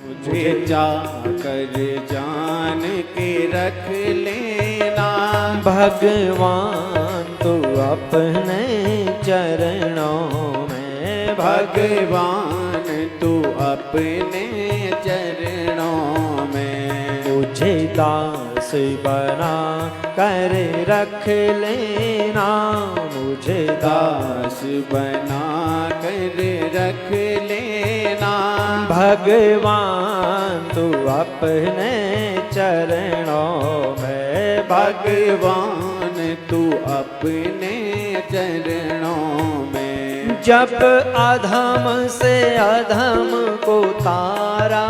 मुझे जाकर जान के रख लेना। भगवान तू अपने चरणों में, भगवान तू अपने चरणों में। मुझे दास बना कर रख लेना। मुझे दास बना कर रख लेना। भगवान तू अपने चरणों में, भगवान तू अपने चरणों में। जब अधम से अधम को तारा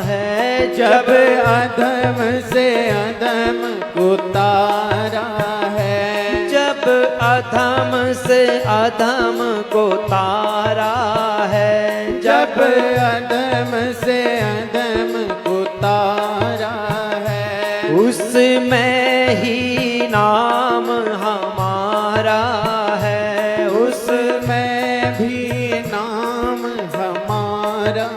है, जब अधम से अधम को तारा है। जब अधम से अधम को तारा है। जब अधम से अधम को तारा है। उसमें ही नाम हमारा है। उसमें भी नाम हमारा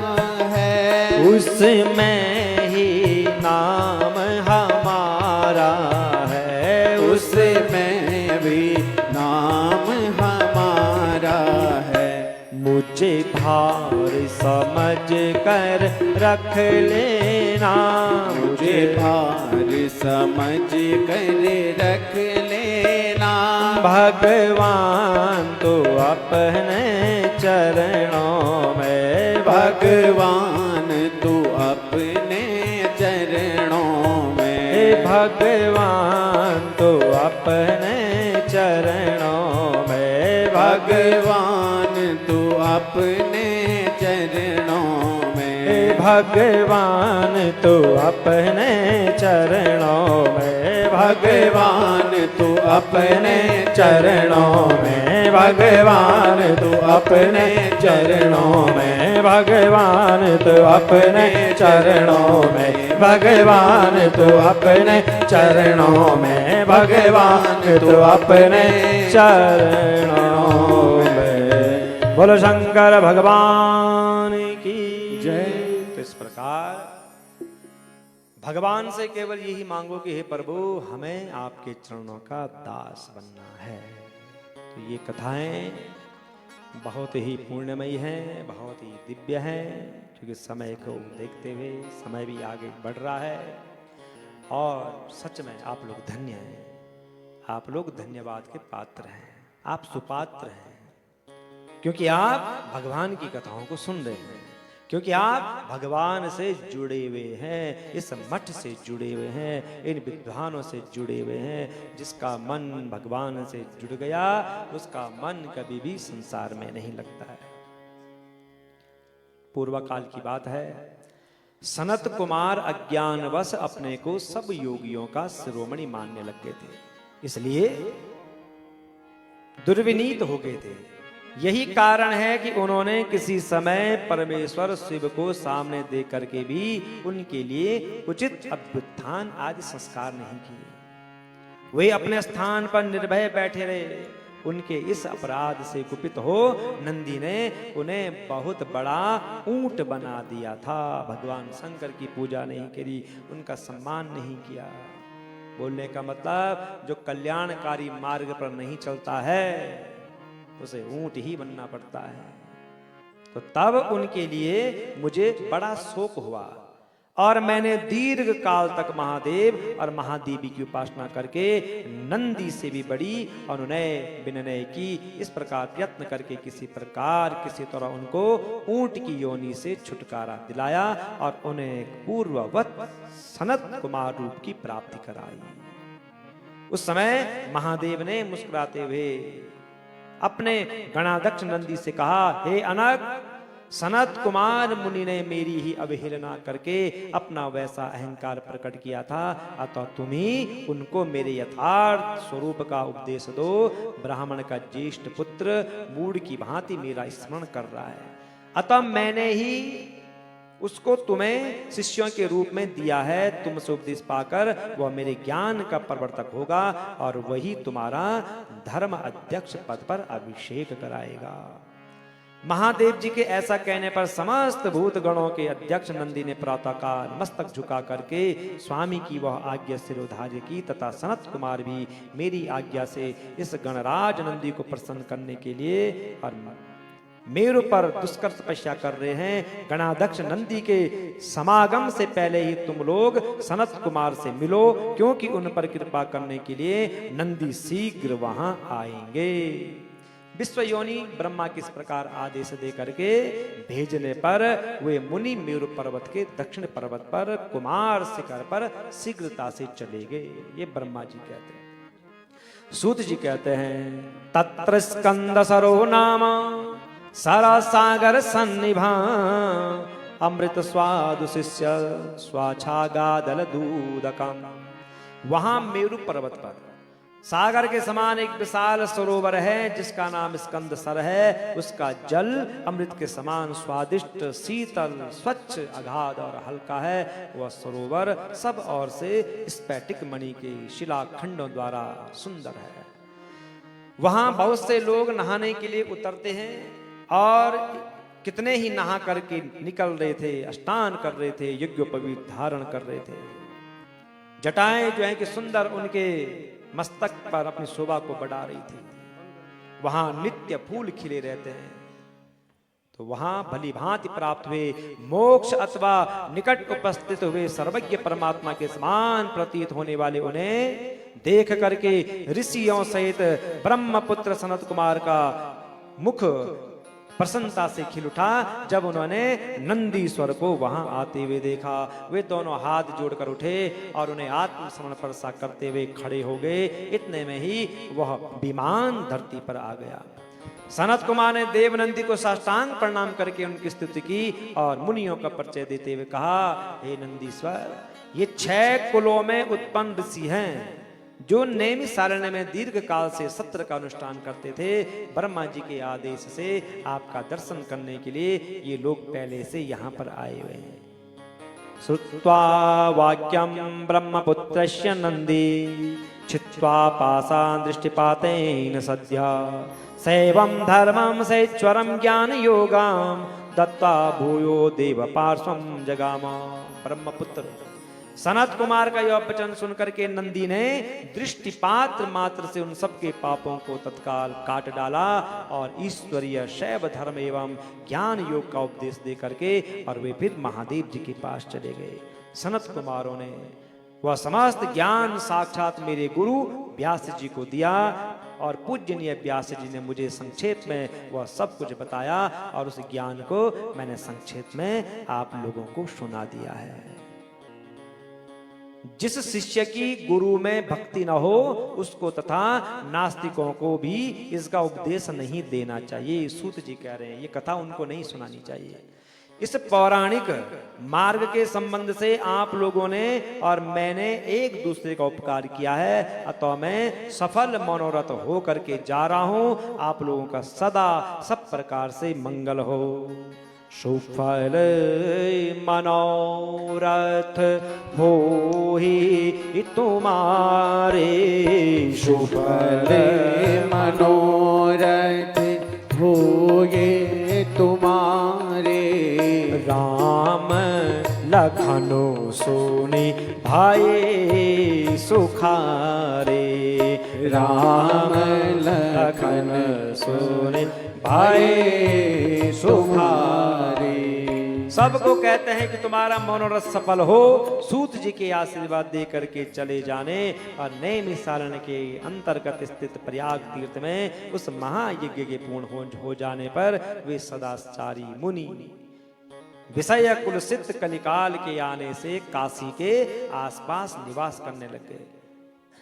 है। उसमें ही नाम हमारा है। उसमें भी नाम हमारा है। मुझे भार समझ कर रख लेना। मुझे भार समझ कर रख लेना। भगवान तो अपने चरणों में, भगवान तू अपने चरणों में। भगवान तो अपने चरणों में। भगवान तू अपने चरणों में। भगवान तो अपने चरणों में। भगवान तू अपने चरणों में। भगवान तू अपने चरणों में। भगवान तू अपने चरणों में। भगवान तू अपने चरणों में। भगवान तू अपने चरणों में। बोलो शंकर भगवान की जय। तो इस प्रकार भगवान से केवल यही मांगो कि हे प्रभु हमें आपके चरणों का दास बनना है। तो ये कथाएं बहुत ही पुण्यमयी हैं, बहुत ही दिव्य हैं, क्योंकि समय को देखते हुए समय भी आगे बढ़ रहा है और सच में आप लोग धन्य हैं। आप लोग धन्यवाद के पात्र हैं, आप सुपात्र हैं, क्योंकि आप भगवान की कथाओं को सुन रहे हैं, क्योंकि आप भगवान से जुड़े हुए हैं, इस मठ से जुड़े हुए हैं, इन विद्वानों से जुड़े हुए हैं। जिसका मन भगवान से जुड़ गया उसका मन कभी भी संसार में नहीं लगता है। पूर्व काल की बात है, सनत कुमार अज्ञानवश अपने को सब योगियों का शिरोमणि मानने लग गए थे, इसलिए दुर्विनीत हो गए थे। यही कारण है कि उन्होंने किसी समय परमेश्वर शिव को सामने देख करके भी उनके लिए उचित अभ्युत्थान आदि संस्कार नहीं किए। वे अपने स्थान पर निर्भय बैठे रहे। उनके इस अपराध से कुपित हो नंदी ने उन्हें बहुत बड़ा ऊंट बना दिया था। भगवान शंकर की पूजा नहीं करी, उनका सम्मान नहीं किया। बोलने का मतलब जो कल्याणकारी मार्ग पर नहीं चलता है उसे ऊंट ही बनना पड़ता है। तो तब उनके लिए मुझे बड़ा शोक हुआ और मैंने दीर्घ काल तक महादेव और महादेवी की उपासना करके नंदी से भी बड़ी अनुनय विनय की। इस प्रकार प्रयत्न करके किसी प्रकार किसी तरह उनको ऊंट की योनि से छुटकारा दिलाया और उन्हें पूर्ववत सनत कुमार रूप की प्राप्ति कराई। उस समय महादेव ने मुस्कुराते हुए अपने गणाध्यक्ष नंदी से कहा, हे अनग, सनत कुमार मुनि ने मेरी ही अवहेलना करके अपना वैसा अहंकार प्रकट किया था, अतः तुम ही उनको मेरे यथार्थ स्वरूप का उपदेश दो। ब्राह्मण का ज्येष्ठ पुत्र मूढ़ की भांति मेरा स्मरण कर रहा है, अतः मैंने ही उसको तुम्हें शिष्यों के रूप में दिया है। तुमसे उपदेश पाकर वह मेरे ज्ञान का प्रवर्तक होगा और वही तुम्हारा धर्म अध्यक्ष पद पर अभिषेक कराएगा। महादेव जी के ऐसा कहने पर समस्त भूत गणों के अध्यक्ष नंदी ने प्रातःकाल मस्तक झुका करके स्वामी की वह आज्ञा सिरोधार्य की तथा सनत कुमार भी मेरी आज्ञा से इस गणराज नंदी को प्रसन्न करने के लिए और मेरु पर दुष्कर तपस्या कर रहे हैं। गणाध्यक्ष नंदी के समागम से पहले ही तुम लोग सनत कुमार से मिलो, क्योंकि उन पर कृपा करने के लिए नंदी शीघ्र वहां आएंगे। विश्वयोनि ब्रह्मा किस प्रकार आदेश दे करके भेजने पर वे मुनि मेरु पर्वत के दक्षिण पर्वत पर कुमार शिखर पर शीघ्रता से चले गए। ये ब्रह्मा जी कहते हैं। सूत जी कहते हैं तत्र स्कंद सरो नाम सारा सागर सन्निभा अमृत स्वादु शिष्य स्वाछागादल दूदकम। वहां मेरु पर्वत पर सागर के समान एक विशाल सरोवर है जिसका नाम स्कंद सर है। उसका जल अमृत के समान स्वादिष्ट, शीतल, स्वच्छ, अगाध और हल्का है। वह सरोवर सब ओर से स्फटिक मणि के शिलाखंडों द्वारा सुंदर है। वहां बहुत से लोग नहाने के लिए उतरते हैं और कितने ही नहा करके निकल रहे थे, स्नान कर रहे थे, यज्ञोपवीत धारण कर रहे थे। जटाएं जो है कि सुंदर उनके मस्तक पर अपनी शोभा को बढ़ा रही थी। वहां नित्य फूल खिले रहते हैं। तो वहां भली भांति प्राप्त हुए मोक्ष अथवा निकट उपस्थित हुए सर्वज्ञ परमात्मा के समान प्रतीत होने वाले उन्हें देख करके ऋषियों सहित ब्रह्मपुत्र सनत कुमार का मुख प्रसन्नता से खिल उठा जब उन्होंने नंदीश्वर को वहां आते हुए देखा। वे दोनों हाथ जोड़कर उठे और उन्हें आत्मस्मरण पर सा करते हुए खड़े हो गए। इतने में ही वह विमान धरती पर आ गया। सनत कुमार ने देवनंदी को साष्टांग प्रणाम करके उनकी स्तुति की और मुनियों का परिचय देते हुए कहा, हे नंदीश्वर, ये 6 कुलों में उत्पन्न ऋषि हैं जो नेमि सारण्य में दीर्घ काल से सत्र का अनुष्ठान करते थे। ब्रह्मा जी के आदेश से आपका दर्शन करने के लिए ये लोग पहले से यहाँ पर आए हुए हैं। श्रुत्वा वाक्यम ब्रह्मपुत्रस्य नंदी छित्वा पाषाण दृष्टिपातेन सद्या सैवं धर्मं सैश्वरं ज्ञान योगाम दत्ता भूयो देव पार्श्वं जगामा। ब्रह्मपुत्र सनत कुमार का यह वचन सुनकर के नंदी ने दृष्टिपात मात्र से उन सबके पापों को तत्काल काट डाला और ईश्वरीय शैव धर्म एवं ज्ञान योग का उपदेश दे करके और वे फिर महादेव जी के पास चले गए। सनत कुमारों ने वह समस्त ज्ञान साक्षात मेरे गुरु व्यास जी को दिया और पूजनीय व्यास जी ने मुझे संक्षेप में वह सब कुछ बताया और उस ज्ञान को मैंने संक्षेप में आप लोगों को सुना दिया है। जिस शिष्य की गुरु में भक्ति न हो उसको तथा नास्तिकों को भी इसका उपदेश नहीं देना चाहिए। सूत जी कह रहे हैं ये कथा उनको नहीं सुनानी चाहिए। इस पौराणिक मार्ग के संबंध से आप लोगों ने और मैंने एक दूसरे का उपकार किया है, अतः मैं सफल मनोरथ हो करके जा रहा हूं। आप लोगों का सदा सब प्रकार से मंगल हो। सुफल मनोरथ होहि तुम्हारे, सुफल मनोरथ होए तुम्हारे। राम लखन सोनी भाई सुखारे, राम लखन सोनी भाई सुखारे। सबको कहते हैं कि तुम्हारा मनोरथ सफल हो। सूत जी के आशीर्वाद दे करके चले जाने और नैमि सारण्य के अंतर्गत स्थित प्रयाग तीर्थ में उस महायज्ञ के पूर्ण हो जाने पर वे सदाचारी मुनि विषय कुल सिद्ध कलिकाल के आने से काशी के आसपास निवास करने लगे।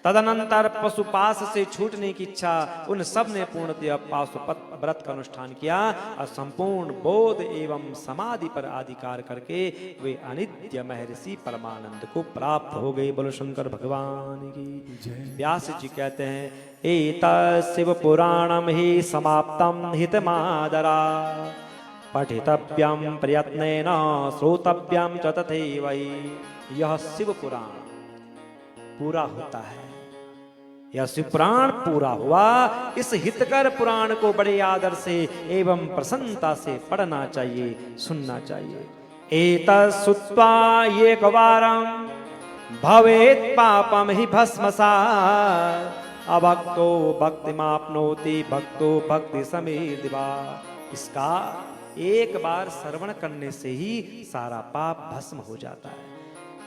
तदनंतर पशुपाश से छूटने की इच्छा उन सब ने पूर्णतः पाशुपत व्रत का अनुष्ठान किया और संपूर्ण बोध एवं समाधि पर अधिकार करके वे अनित्य महर्षि परमानंद को प्राप्त हो गए। बोलो शंकर भगवान की। व्यास जी कहते हैं एतस्सिव पुराणम ही समाप्तम हितमादरा, पठितव्यम प्रयत्नेन श्रोतव्यम च तथैव। यह शिव पुराण पूरा होता है। यह शिव पुराण पूरा हुआ। इस हितकर पुराण को बड़े आदर से एवं प्रसन्नता से पढ़ना चाहिए, सुनना चाहिए। एतच्छ्रुत्वा एकवारं भवेत् पापम हि भस्मसात्, अभक्तो भक्तिमाप्नोति भक्तो भक्ति समेधिवा। इसका एक बार श्रवण करने से ही सारा पाप भस्म हो जाता है।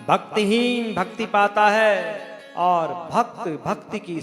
भक्तिहीन भक्ति पाता है और भक्त भक्ति की